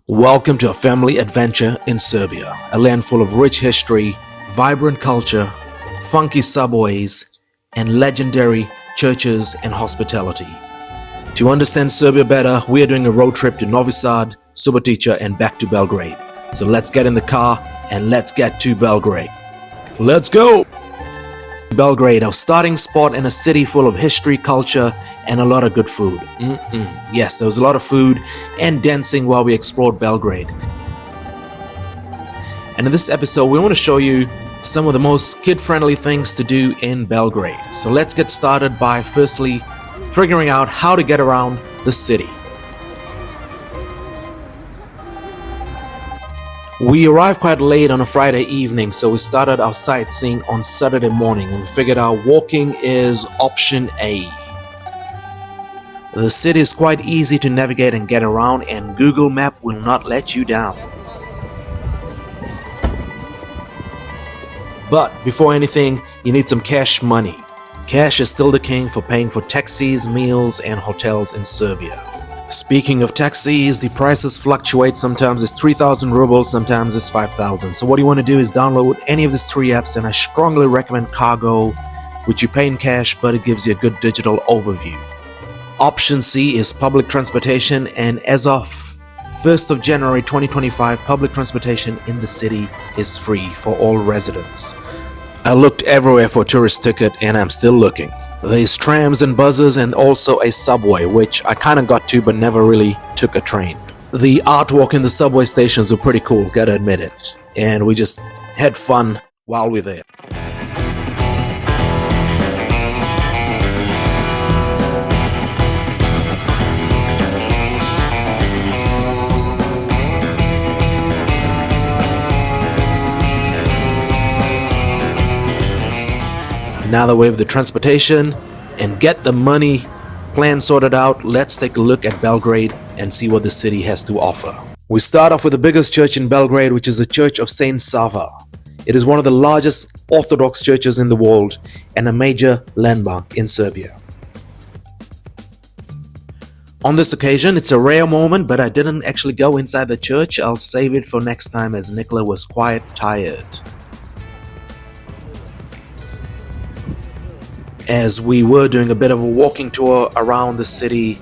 Welcome to a family adventure in Serbia, a land full of rich history, vibrant culture, funky subways, and legendary churches and hospitality. To understand Serbia better, we are doing a road trip to Novi Sad, Subotica, and back to Belgrade. So let's get in the car and let's get to Belgrade. Let's go! Belgrade, our starting spot in a city full of history, culture, and a lot of good food. Yes, there was a lot of food and dancing while we explored Belgrade. And in this episode, we want to show you some of the most kid-friendly things to do in Belgrade. So let's get started by firstly figuring out how to get around the city. We arrived quite late on a Friday evening, so we started our sightseeing on Saturday morning and we figured out walking is option A. The city is quite easy to navigate and get around, and Google Map will not let you down. But before anything, you need some cash money. Cash is still the king for paying for taxis, meals, and hotels in Serbia. Speaking of taxis, the prices fluctuate. Sometimes it's 3,000 rubles, sometimes it's 5,000. So what you want to do is download any of these three apps, and I strongly recommend Cargo, which you pay in cash, but it gives you a good digital overview. Option C is public transportation, and as of 1st of January 2025, public transportation in the city is free for all residents. I looked everywhere for a tourist ticket and I'm still looking. There's trams and buses and also a subway, which I kinda got to but never really took a train. The artwork in the subway stations were pretty cool, gotta admit it. And we just had fun while we were there. Now that we have the transportation and get the money plan sorted out, let's take a look at Belgrade and see what the city has to offer. We start off with the biggest church in Belgrade, which is the Church of Saint Sava. It is one of the largest Orthodox churches in the world and a major landmark in Serbia. On this occasion, it's a rare moment, but I didn't actually go inside the church. I'll save it for next time as Nikola was quite tired. As we were doing a bit of a walking tour around the city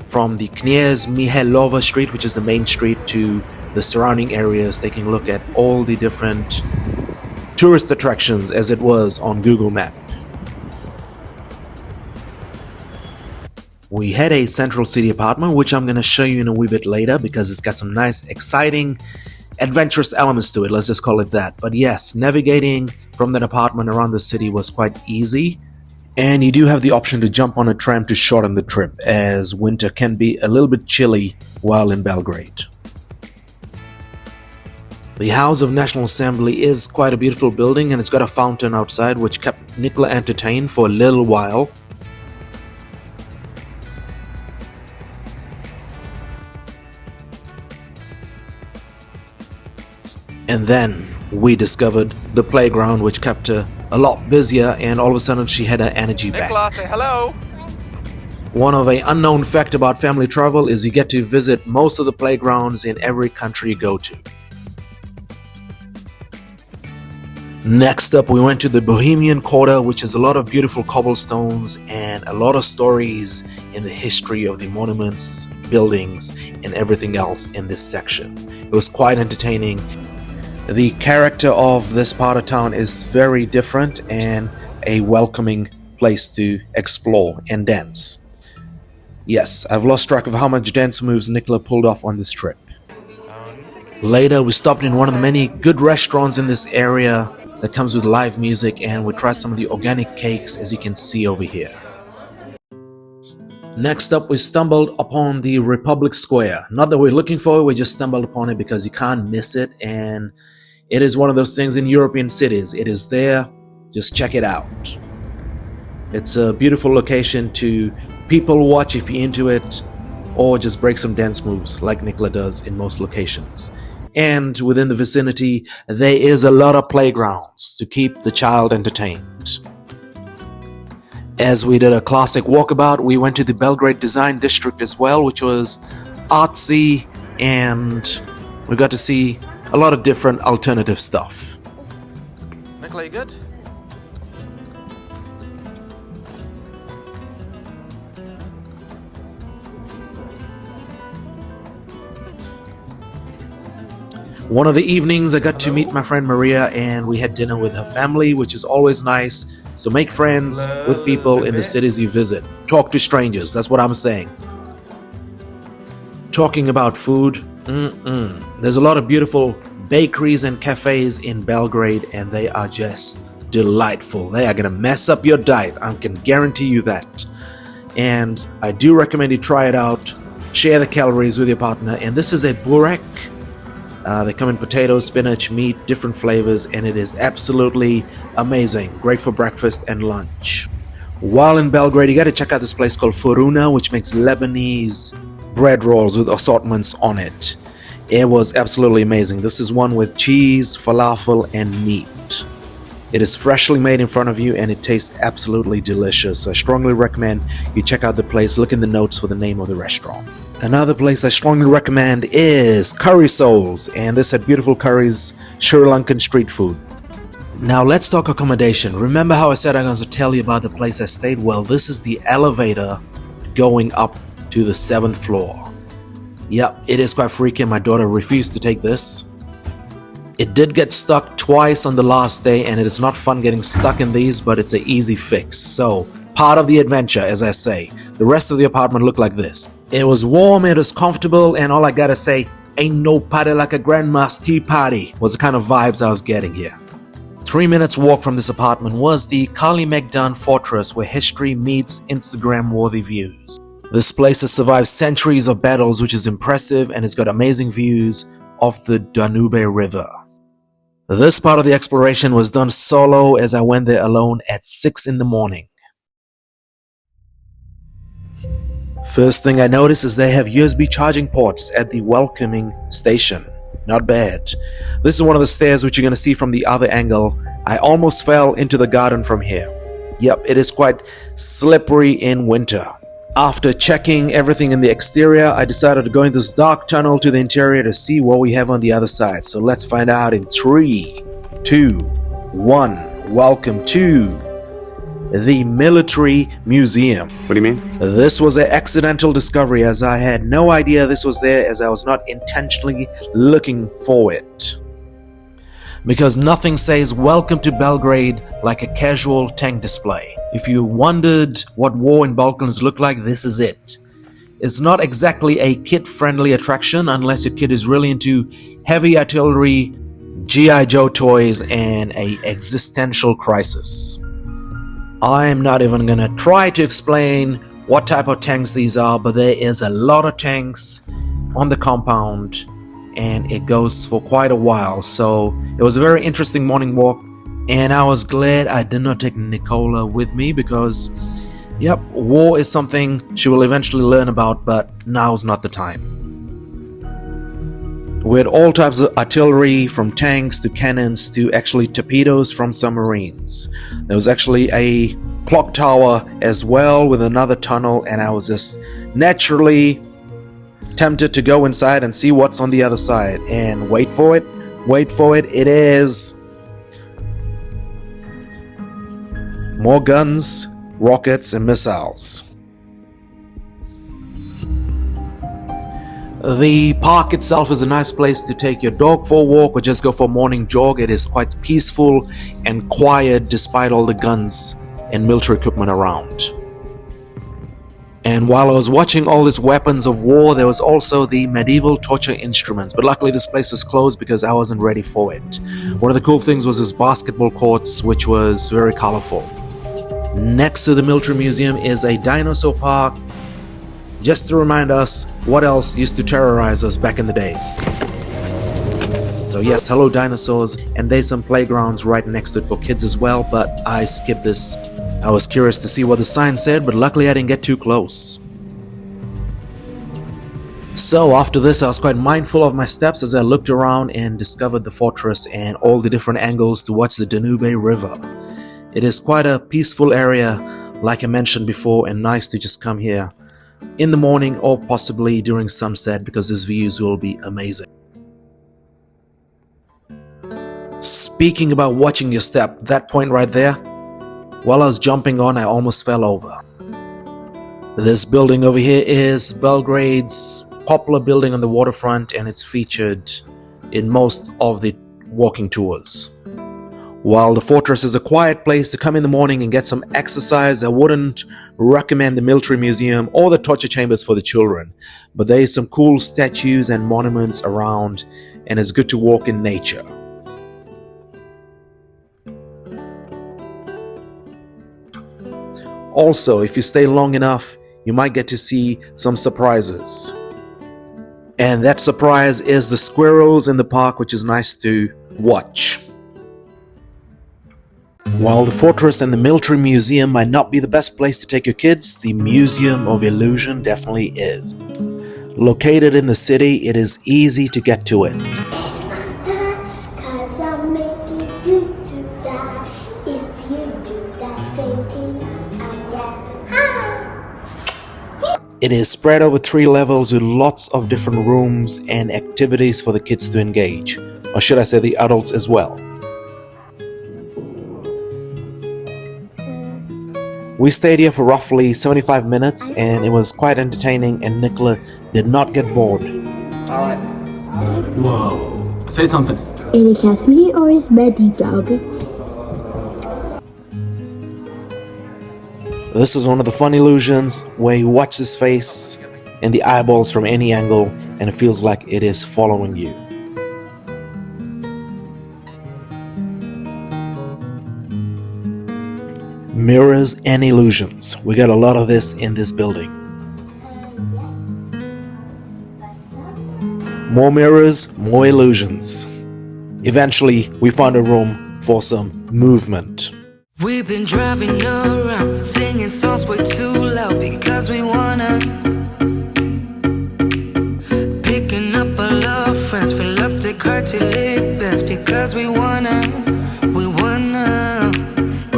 from the Knez Mihailova street, which is the main street, to the surrounding areas, taking a look at all the different tourist attractions as it was on Google Map. We had a central city apartment, which I'm going to show you in a wee bit later because it's got some nice, exciting, adventurous elements to it, let's just call it that. But yes, navigating from that apartment around the city was quite easy. And you do have the option to jump on a tram to shorten the trip, as winter can be a little bit chilly while in Belgrade. The House of National Assembly is quite a beautiful building, and it's got a fountain outside which kept Nikola entertained for a little while. And then we discovered the playground, which kept her a lot busier, and all of a sudden she had her energy back. Nicola, say hello. One of an unknown fact about family travel is you get to visit most of the playgrounds in every country you go to. Next up, we went to the Bohemian Quarter, which has a lot of beautiful cobblestones and a lot of stories in the history of the monuments, buildings, and everything else in this section. It was quite entertaining. The character of this part of town is very different and a welcoming place to explore and dance. Yes, I've lost track of how much dance moves Nikola pulled off on this trip. Later, we stopped in one of the many good restaurants in this area that comes with live music, and we tried some of the organic cakes, as you can see over here. Next up, we stumbled upon the Rebublic Square. Not that we're looking for it, we just stumbled upon it because you can't miss it, and it is one of those things in European cities. It is there, just check it out. It's a beautiful location to people watch if you're into it, or just break some dance moves like Nikola does in most locations. And within the vicinity, there is a lot of playgrounds to keep the child entertained. As we did a classic walkabout, we went to the Belgrade Design District as well, which was artsy, and we got to see a lot of different alternative stuff. Nicola, you good? One of the evenings I got to meet my friend Maria, and we had dinner with her family, which is always nice. So make friends with people in the cities you visit. Talk to strangers, that's what I'm saying. Talking about food, there's a lot of beautiful bakeries and cafes in Belgrade, and they are just delightful. They are gonna mess up your diet, I can guarantee you that. And I do recommend you try it out. Share the calories with your partner. And this is a burek. They come in potatoes, spinach, meat, different flavors, and it is absolutely amazing. Great for breakfast and lunch. While in Belgrade, you got to check out this place called Furuna, which makes Lebanese bread rolls with assortments on it. It was absolutely amazing. This is one with cheese, falafel, and meat. It is freshly made in front of you, and it tastes absolutely delicious. I strongly recommend you check out the place. Look in the notes for the name of the restaurant. Another place I strongly recommend is Curry Souls, and this had beautiful curries, Sri Lankan street food. Now let's talk accommodation. Remember how I said I'm going to tell you about the place I stayed? Well, this is the elevator going up to the 7th floor. Yep, it is quite freaky. My daughter refused to take this. It did get stuck twice on the last day, and it is not fun getting stuck in these, but it's an easy fix. So, part of the adventure, as I say. The rest of the apartment looked like this. It was warm, it was comfortable, and all I gotta say, ain't no party like a grandma's tea party, was the kind of vibes I was getting here. 3 minutes walk from this apartment was the Belgrade Fortress, where history meets Instagram-worthy views. This place has survived centuries of battles, which is impressive, and it's got amazing views of the Danube River. This part of the exploration was done solo, as I went there alone at 6 in the morning. First thing I noticed is they have USB charging ports at the welcoming station. Not bad. This is one of the stairs which you're going to see from the other angle. I almost fell into the garden from here. Yep, it is quite slippery in winter. After checking everything in the exterior, I decided to go in this dark tunnel to the interior to see what we have on the other side. So let's find out in 3, 2, 1. Welcome to the Military Museum. What do you mean? This was an accidental discovery, as I had no idea this was there, as I was not intentionally looking for it. Because nothing says welcome to Belgrade like a casual tank display. If you wondered what war in Balkans looked like, this is it. It's not exactly a kid-friendly attraction unless your kid is really into heavy artillery, G.I. Joe toys, and an existential crisis. I'm not even gonna try to explain what type of tanks these are, but there is a lot of tanks on the compound, and it goes for quite a while. So it was a very interesting morning walk, and I was glad I did not take Nicola with me, because yep, war is something she will eventually learn about, but now's not the time. We had all types of artillery, from tanks to cannons to actually torpedoes from submarines. There was actually a clock tower as well with another tunnel, and I was just naturally tempted to go inside and see what's on the other side. And wait for it, it is more guns, rockets, and missiles. The park itself is a nice place to take your dog for a walk or just go for a morning jog. It is quite peaceful and quiet despite all the guns and military equipment around. And while I was watching all these weapons of war, there was also the medieval torture instruments, but luckily this place was closed because I wasn't ready for it. One of the cool things was this basketball courts, which was very colorful. Next to the military museum is a dinosaur park, just to remind us what else used to terrorize us back in the days. So yes, hello dinosaurs, and there's some playgrounds right next to it for kids as well, but I skipped this. I was curious to see what the sign said, but luckily I didn't get too close. So after this, I was quite mindful of my steps as I looked around and discovered the fortress and all the different angles to watch the Danube River. It is quite a peaceful area, like I mentioned before, and nice to just come here in the morning or possibly during sunset because these views will be amazing. Speaking about watching your step, that point right there, while I was jumping on, I almost fell over. This building over here is Belgrade's popular building on the waterfront, and it's featured in most of the walking tours. While the fortress is a quiet place to come in the morning and get some exercise, I wouldn't recommend the military museum or the torture chambers for the children. But there is some cool statues and monuments around, and it's good to walk in nature. Also, if you stay long enough, you might get to see some surprises. And that surprise is the squirrels in the park, which is nice to watch. While the fortress and the military museum might not be the best place to take your kids, the Museum of Illusion definitely is. Located in the city, it is easy to get to it. It is spread over 3 levels with lots of different rooms and activities for the kids to engage, or should I say the adults as well. We stayed here for roughly 75 minutes and it was quite entertaining, and Nicola did not get bored. Alright. Whoa. Say something. Is it just me or is Betty talking? This is one of the fun illusions where you watch this face and the eyeballs from any angle and it feels like it is following you. Mirrors and illusions. We got a lot of this in this building. More mirrors, more illusions. Eventually, we found a room for some movement. We've been driving around, singing songs way too loud because we wanna. Picking up a lot of friends, fill up the car till it bends because we wanna.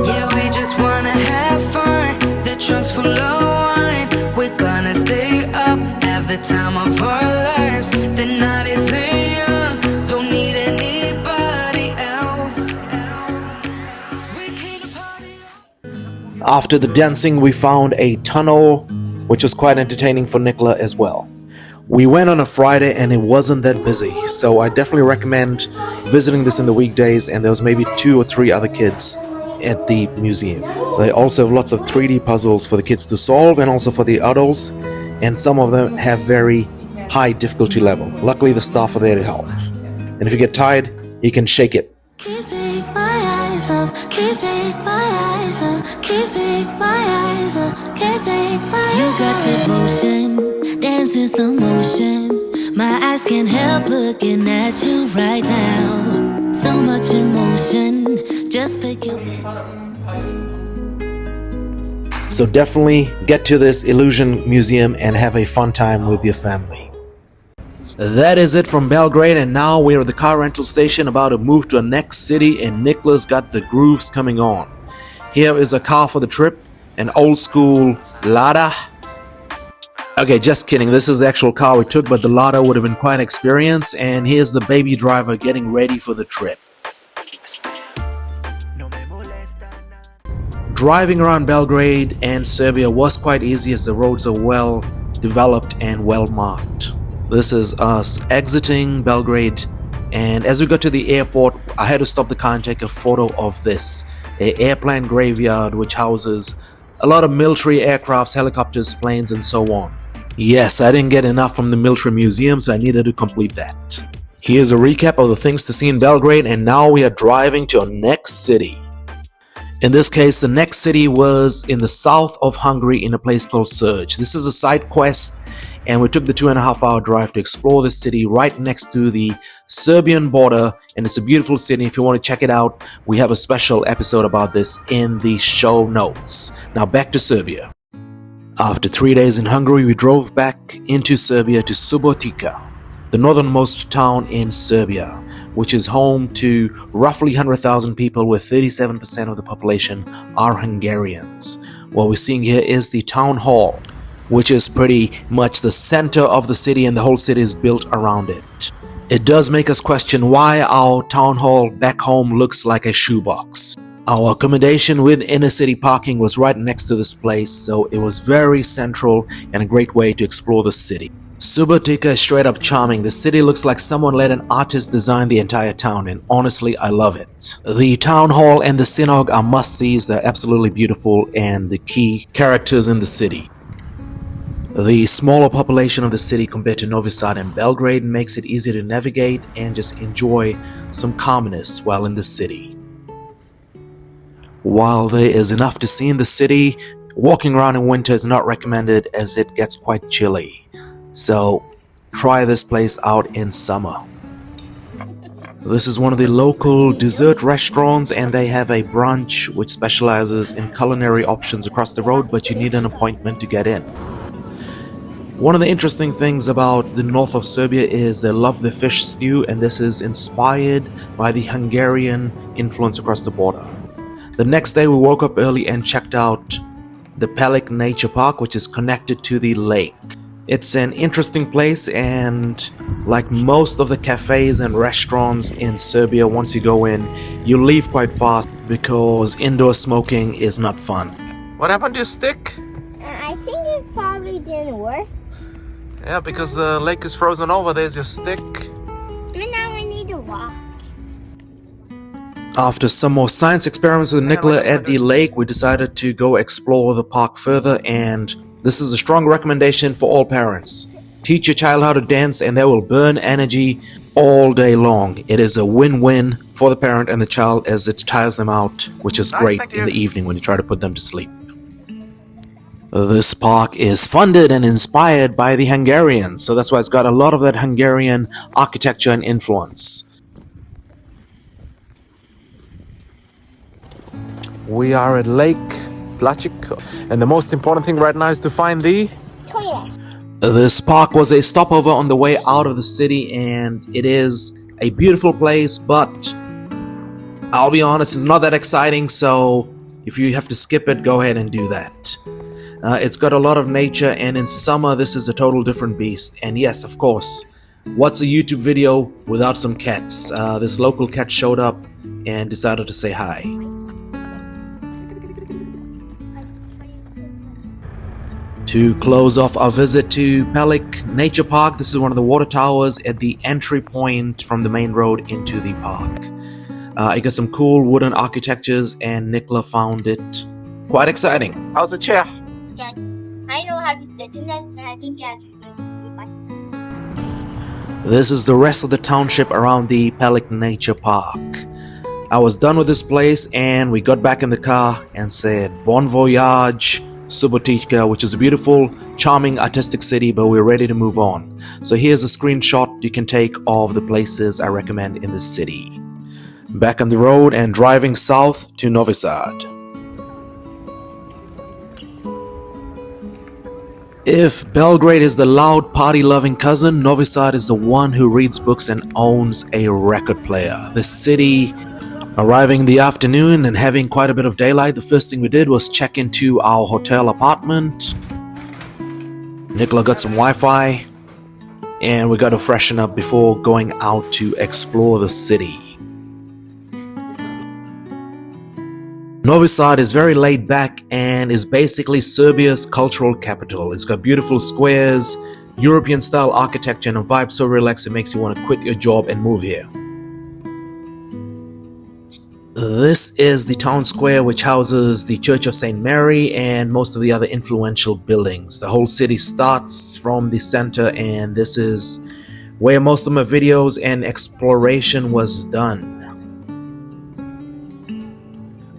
Yeah, we just wanna have fun. The trunk's full of wine. We're gonna stay up, have the time of our lives. The night is young, don't need anybody else. After the dancing, we found a tunnel, which was quite entertaining for Nicola as well. We went on a Friday and it wasn't that busy, so I definitely recommend visiting this in the weekdays, and there was maybe 2 or 3 other kids at the museum. They also have lots of 3D puzzles for the kids to solve and also for the adults, and some of them have very high difficulty level. Luckily the staff are there to help. And if you get tired, you can shake it. Can't take my eyes off, can't take my eyes off, can't take my eyes off, can't take my eyes off. You got this motion, dancing slow motion. My eyes can't help looking at you right now. So much emotion, just pick your... So definitely get to this illusion museum and have a fun time with your family. That is it from Belgrade, and now we're at the car rental station about to move to the next city, and Nicola's got the grooves coming on. Here is a car for the trip, an old school Lada. Okay, just kidding, this is the actual car we took, but the Lada would have been quite experienced, and here's the baby driver getting ready for the trip. Driving around Belgrade and Serbia was quite easy as the roads are well developed and well marked. This is us exiting Belgrade, and as we got to the airport, I had to stop the car and take a photo of this, an airplane graveyard which houses a lot of military aircrafts, helicopters, planes, and so on. Yes, I didn't get enough from the military museum, so I needed to complete that. Here's a recap of the things to see in Belgrade, and now we are driving to our next city. In this case, the next city was in the south of Hungary in a place called Serge. This is a side quest, and we took the 2.5-hour drive to explore the city right next to the Serbian border, and it's a beautiful city. If you want to check it out, we have a special episode about this in the show notes. Now back to Serbia. After 3 days in Hungary, we drove back into Serbia to Subotica, the northernmost town in Serbia, which is home to roughly 100,000 people, with 37% of the population are Hungarians. What we're seeing here is the town hall. which is pretty much the center of the city, and the whole city is built around it. It does make us question why our town hall back home looks like a shoebox. Our accommodation with inner city parking was right next to this place, so it was very central and a great way to explore the city. Subotica is straight up charming. The city looks like someone let an artist design the entire town, and honestly I love it. The town hall and the synagogue are must-sees. They're absolutely beautiful and the key characters in the city. The smaller population of the city compared to Novi Sad and Belgrade makes it easier to navigate and just enjoy some calmness while in the city. While there is enough to see in the city, walking around in winter is not recommended as it gets quite chilly. So try this place out in summer. This is one of the local dessert restaurants, and they have a brunch which specializes in culinary options across the road, but you need an appointment to get in. One of the interesting things about the north of Serbia is they love the fish stew, and this is inspired by the Hungarian influence across the border. The next day we woke up early and checked out the Palic Nature Park, which is connected to the lake. It's an interesting place, and like most of the cafes and restaurants in Serbia, once you go in, you leave quite fast because indoor smoking is not fun. What happened to your stick? I think it probably didn't work. Yeah, because the lake is frozen over. There's your stick. And now we need to walk. After some more science experiments with Nicola at the lake, we decided to go explore the park further, and this is a strong recommendation for all parents. Teach your child how to dance and they will burn energy all day long. It is a win-win for the parent and the child as it tires them out, which is great in the evening when you try to put them to sleep. This park is funded and inspired by the Hungarians, so that's why it's got a lot of that Hungarian architecture and influence. We are at Lake Palic, and the most important thing right now is to find the Toilet. This park was a stopover on the way out of the city, and it is a beautiful place, but I'll be honest, it's not that exciting, so if you have to skip it, go ahead and do that. It's got a lot of nature, and in summer this is a total different beast. And yes, of course, what's a YouTube video without some cats? This local cat showed up and decided to say hi. To close off our visit to Palic Nature Park, this is one of the water towers at the entry point from the main road into the park. It got some cool wooden architectures, and Nicola found it quite exciting. How's the chair? I know how to sit in that, and I think that's This is the rest of the township around the Palic Nature Park. I was done with this place, and we got back in the car and said bon voyage Subotica, which is a beautiful, charming, artistic city, but we're ready to move on. So here's a screenshot you can take of the places I recommend in this city. Back on the road and driving south to Novi Sad. If Belgrade is the loud party-loving cousin, Novi Sad is the one who reads books and owns a record player. The city, arriving in the afternoon and having quite a bit of daylight, the first thing we did was check into our hotel apartment. Nicola got some Wi-Fi, and we got to freshen up before going out to explore the city. Novi Sad is very laid back and is basically Serbia's cultural capital. It's got beautiful squares, European style architecture, and a vibe so relaxed it makes you want to quit your job and move here. This is the town square, which houses the Church of St. Mary and most of the other influential buildings. The whole city starts from the center, and this is where most of my videos and exploration was done.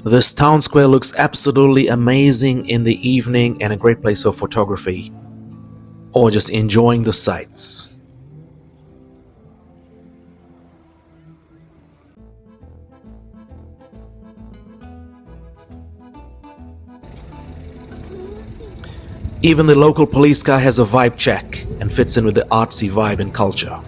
This town square looks absolutely amazing in the evening and a great place for photography or just enjoying the sights. Even the local police car has a vibe check and fits in with the artsy vibe and culture.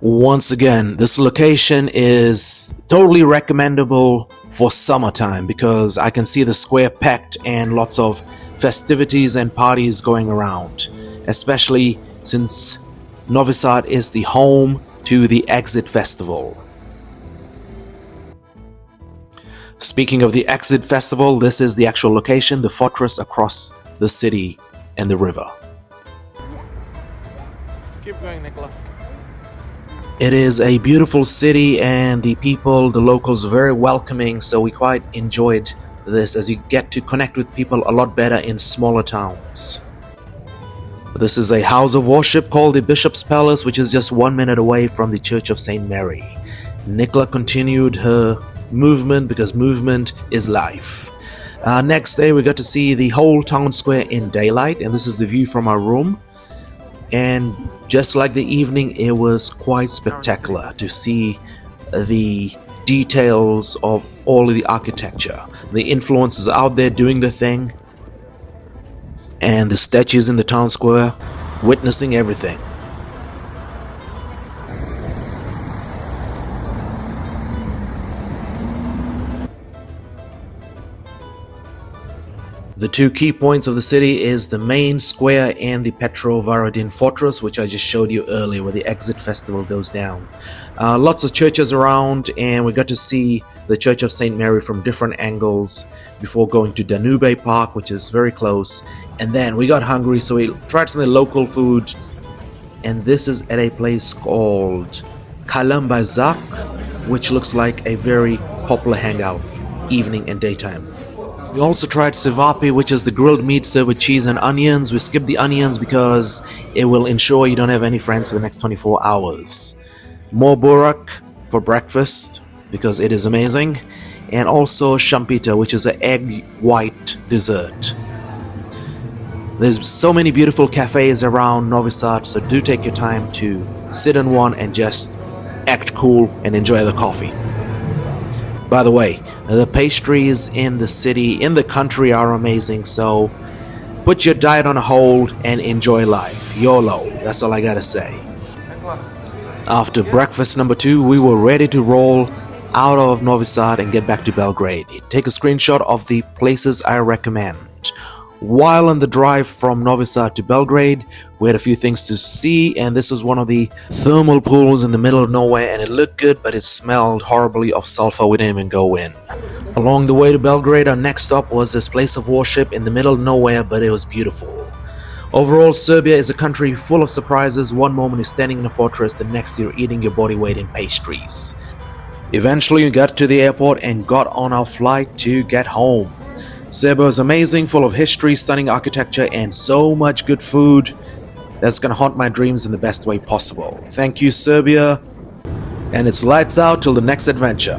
Once again, this location is totally recommendable for summertime because I can see the square packed and lots of festivities and parties going around, especially since Novi Sad is the home to the Exit Festival. Speaking of the Exit Festival, this is the actual location, the fortress across the city and the river. Keep going, Nicola. It is a beautiful city and the people, the locals are very welcoming, so we quite enjoyed this as you get to connect with people a lot better in smaller towns. This is a house of worship called the Bishop's Palace, which is just 1 minute away from the Church of St. Mary. Nicola continued her movement because movement is life. Next day we got to see the whole town square in daylight, and this is the view from our room. And just like the evening, it was quite spectacular to see the details of all of the architecture. The influences out there doing the thing, and the statues in the town square witnessing everything. The two key points of the city is the main square and the Petrovaradin Fortress, which I just showed you earlier, where the Exit Festival goes down. Lots of churches around, and we got to see the Church of St. Mary from different angles before going to Danube Park, which is very close. And then we got hungry, so we tried some local food, and this is at a place called Kalem By Zak, which looks like a very popular hangout, evening and daytime. We also tried ćevap, which is the grilled meat served with cheese and onions. We skipped the onions because it will ensure you don't have any friends for the next 24 hours. More burak for breakfast because it is amazing. And also shampita, which is an egg white dessert. There's so many beautiful cafes around Novi Sad, so do take your time to sit in one and just act cool and enjoy the coffee. By the way, the pastries in the city, in the country are amazing, so put your diet on hold and enjoy life. YOLO, that's all I gotta say. After breakfast number 2, we were ready to roll out of Novi Sad and get back to Belgrade. Take a screenshot of the places I recommend. While on the drive from Novi Sad to Belgrade, we had a few things to see, and this was one of the thermal pools in the middle of nowhere, and it looked good, but it smelled horribly of sulfur. We didn't even go in. Along the way to Belgrade, our next stop was this place of worship in the middle of nowhere, but it was beautiful. Overall, Serbia is a country full of surprises. One moment you're standing in a fortress, the next you're eating your body weight in pastries. Eventually, we got to the airport and got on our flight to get home. Serbia is amazing, full of history, stunning architecture, and so much good food that's gonna haunt my dreams in the best way possible. Thank you, Serbia, and it's lights out till the next adventure.